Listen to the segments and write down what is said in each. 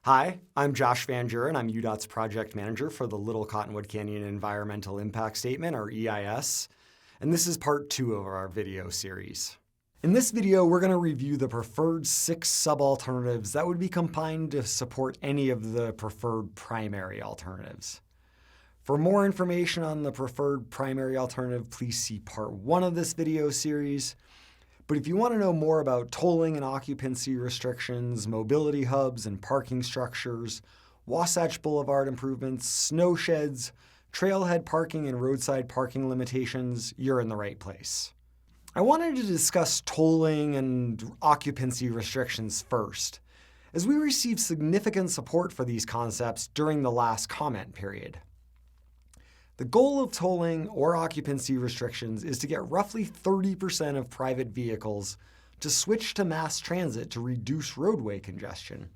Hi, I'm Josh Van Jura, and I'm UDOT's project manager for the Little Cottonwood Canyon Environmental Impact Statement, or EIS, and this is part 2 of our video series. In this video, we're going to review the preferred 6 sub-alternatives that would be combined to support any of the preferred primary alternatives. For more information on the preferred primary alternative, please see part 1 of this video series. But if you want to know more about tolling and occupancy restrictions, mobility hubs and parking structures, Wasatch Boulevard improvements, snow sheds, trailhead parking and roadside parking limitations, you're in the right place. I wanted to discuss tolling and occupancy restrictions first, as we received significant support for these concepts during the last comment period. The goal of tolling or occupancy restrictions is to get roughly 30% of private vehicles to switch to mass transit to reduce roadway congestion.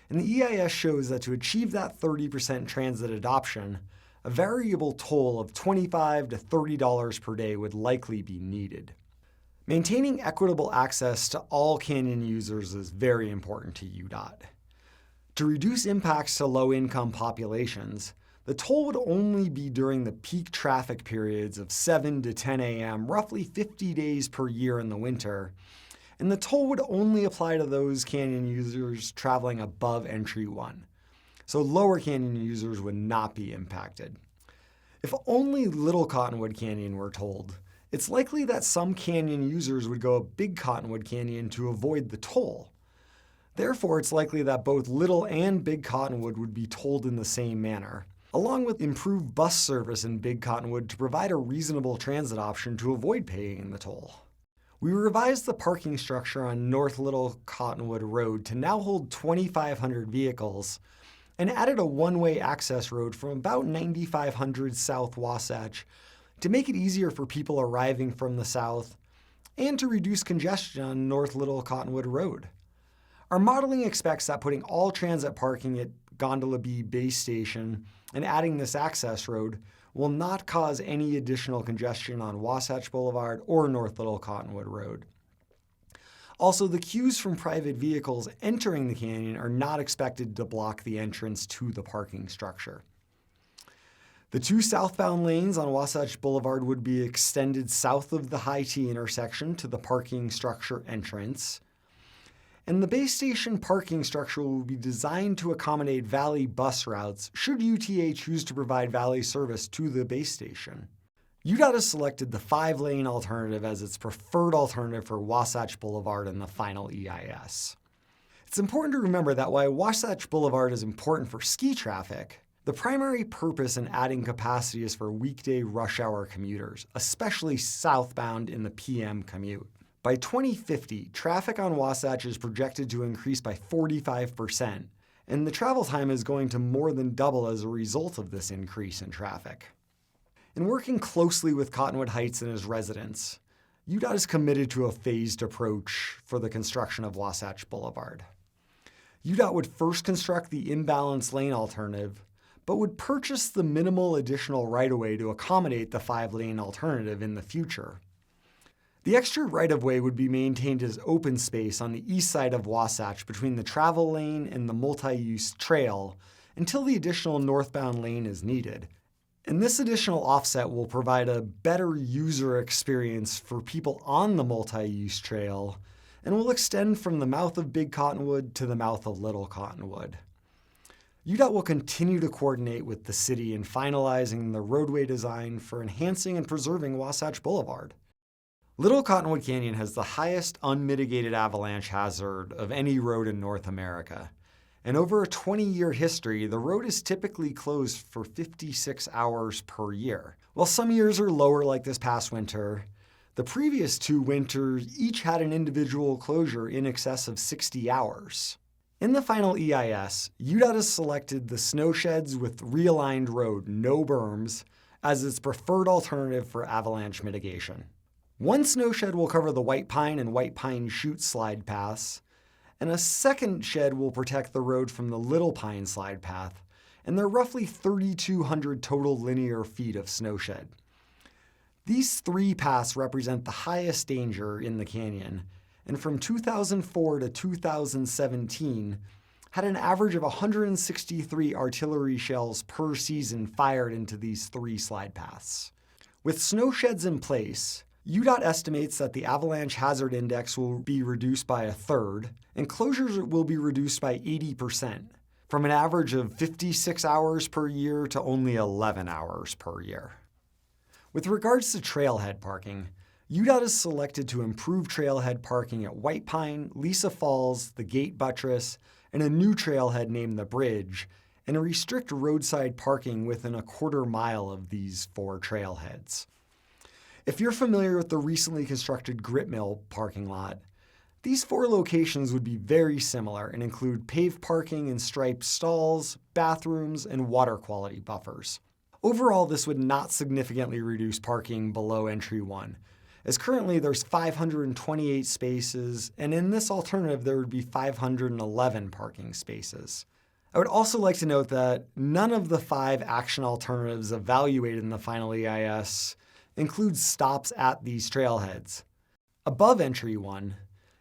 And the EIS shows that to achieve that 30% transit adoption, a variable toll of $25 to $30 per day would likely be needed. Maintaining equitable access to all canyon users is very important to UDOT. To reduce impacts to low-income populations, the toll would only be during the peak traffic periods of 7 to 10 a.m., roughly 50 days per year in the winter, and the toll would only apply to those canyon users traveling above Entry 1. So lower canyon users would not be impacted. If only Little Cottonwood Canyon were tolled, it's likely that some canyon users would go up Big Cottonwood Canyon to avoid the toll. Therefore, it's likely that both Little and Big Cottonwood would be tolled in the same manner, along with improved bus service in Big Cottonwood to provide a reasonable transit option to avoid paying the toll. We revised the parking structure on North Little Cottonwood Road to now hold 2,500 vehicles and added a one-way access road from about 9,500 South Wasatch to make it easier for people arriving from the south and to reduce congestion on North Little Cottonwood Road. Our modeling expects that putting all transit parking at Gondola B Base Station and adding this access road will not cause any additional congestion on Wasatch Boulevard or North Little Cottonwood Road. Also, the queues from private vehicles entering the canyon are not expected to block the entrance to the parking structure. The 2 southbound lanes on Wasatch Boulevard would be extended south of the High T intersection to the parking structure entrance. And the base station parking structure will be designed to accommodate Valley bus routes should UTA choose to provide Valley service to the base station. UDOT has selected the 5-lane alternative as its preferred alternative for Wasatch Boulevard in the final EIS. It's important to remember that while Wasatch Boulevard is important for ski traffic, the primary purpose in adding capacity is for weekday rush hour commuters, especially southbound in the PM commute. By 2050, traffic on Wasatch is projected to increase by 45%, and the travel time is going to more than double as a result of this increase in traffic. In working closely with Cottonwood Heights and its residents, UDOT is committed to a phased approach for the construction of Wasatch Boulevard. UDOT would first construct the imbalanced lane alternative, but would purchase the minimal additional right-of-way to accommodate the 5-lane alternative in the future. The extra right-of-way would be maintained as open space on the east side of Wasatch between the travel lane and the multi-use trail until the additional northbound lane is needed. And this additional offset will provide a better user experience for people on the multi-use trail and will extend from the mouth of Big Cottonwood to the mouth of Little Cottonwood. UDOT will continue to coordinate with the city in finalizing the roadway design for enhancing and preserving Wasatch Boulevard. Little Cottonwood Canyon has the highest unmitigated avalanche hazard of any road in North America. And over a 20-year history, the road is typically closed for 56 hours per year. While some years are lower like this past winter, the previous 2 winters each had an individual closure in excess of 60 hours. In the final EIS, UDOT has selected the snow sheds with realigned road, no berms, as its preferred alternative for avalanche mitigation. 1 snow shed will cover the White Pine and White Pine Chute slide paths, and a second shed will protect the road from the Little Pine slide path, and there are roughly 3,200 total linear feet of snow shed. These 3 paths represent the highest danger in the canyon, and from 2004 to 2017, had an average of 163 artillery shells per season fired into these 3 slide paths. With snow sheds in place, UDOT estimates that the avalanche hazard index will be reduced by 1/3, and closures will be reduced by 80%, from an average of 56 hours per year to only 11 hours per year. With regards to trailhead parking, UDOT has selected to improve trailhead parking at White Pine, Lisa Falls, the Gate Buttress, and a new trailhead named the Bridge, and restrict roadside parking within a 1/4 mile of these 4 trailheads. If you're familiar with the recently constructed Grit Mill parking lot, these 4 locations would be very similar and include paved parking and striped stalls, bathrooms, and water quality buffers. Overall, this would not significantly reduce parking below entry 1, as currently there's 528 spaces, and in this alternative there would be 511 parking spaces. I would also like to note that none of the 5 action alternatives evaluated in the Final EIS includes stops at these trailheads. Above entry 1,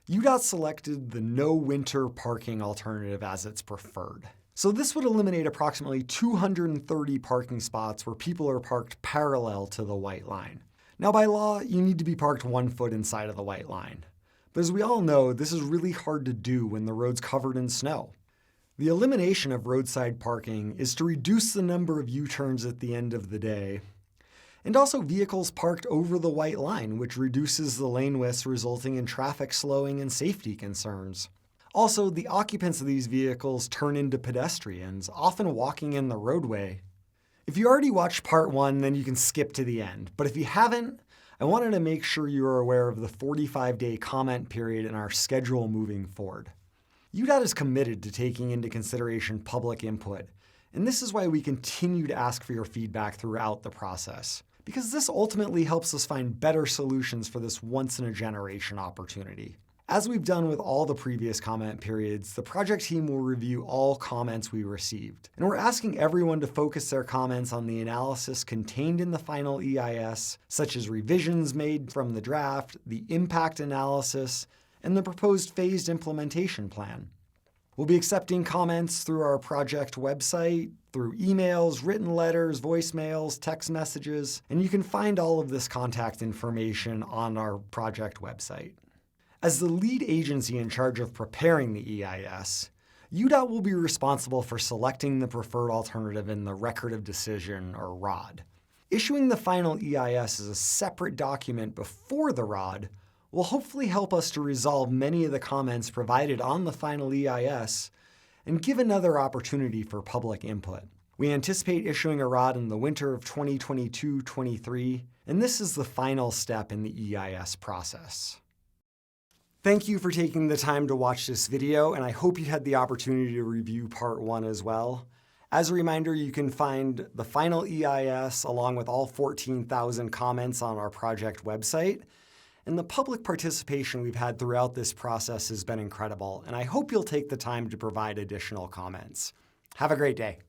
UDOT selected the no winter parking alternative as its preferred. So this would eliminate approximately 230 parking spots where people are parked parallel to the white line. Now by law, you need to be parked 1 foot inside of the white line. But as we all know, this is really hard to do when the road's covered in snow. The elimination of roadside parking is to reduce the number of U-turns at the end of the day, and also vehicles parked over the white line, which reduces the lane widths, resulting in traffic slowing and safety concerns. Also, the occupants of these vehicles turn into pedestrians, often walking in the roadway. If you already watched part 1, then you can skip to the end. But if you haven't, I wanted to make sure you are aware of the 45-day comment period in our schedule moving forward. UDOT is committed to taking into consideration public input, and this is why we continue to ask for your feedback throughout the process, because this ultimately helps us find better solutions for this once-in-a-generation opportunity. As we've done with all the previous comment periods, the project team will review all comments we received. And we're asking everyone to focus their comments on the analysis contained in the Final EIS, such as revisions made from the draft, the impact analysis, and the proposed phased implementation plan. We'll be accepting comments through our project website, through emails, written letters, voicemails, text messages, and you can find all of this contact information on our project website. As the lead agency in charge of preparing the EIS, UDOT will be responsible for selecting the preferred alternative in the Record of Decision, or ROD. Issuing the Final EIS as a separate document before the ROD will hopefully help us to resolve many of the comments provided on the Final EIS and give another opportunity for public input. We anticipate issuing a ROD in the winter of 2022-23, and this is the final step in the EIS process. Thank you for taking the time to watch this video, and I hope you had the opportunity to review part 1 as well. As a reminder, you can find the Final EIS along with all 14,000 comments on our project website. And the public participation we've had throughout this process has been incredible, and I hope you'll take the time to provide additional comments. Have a great day.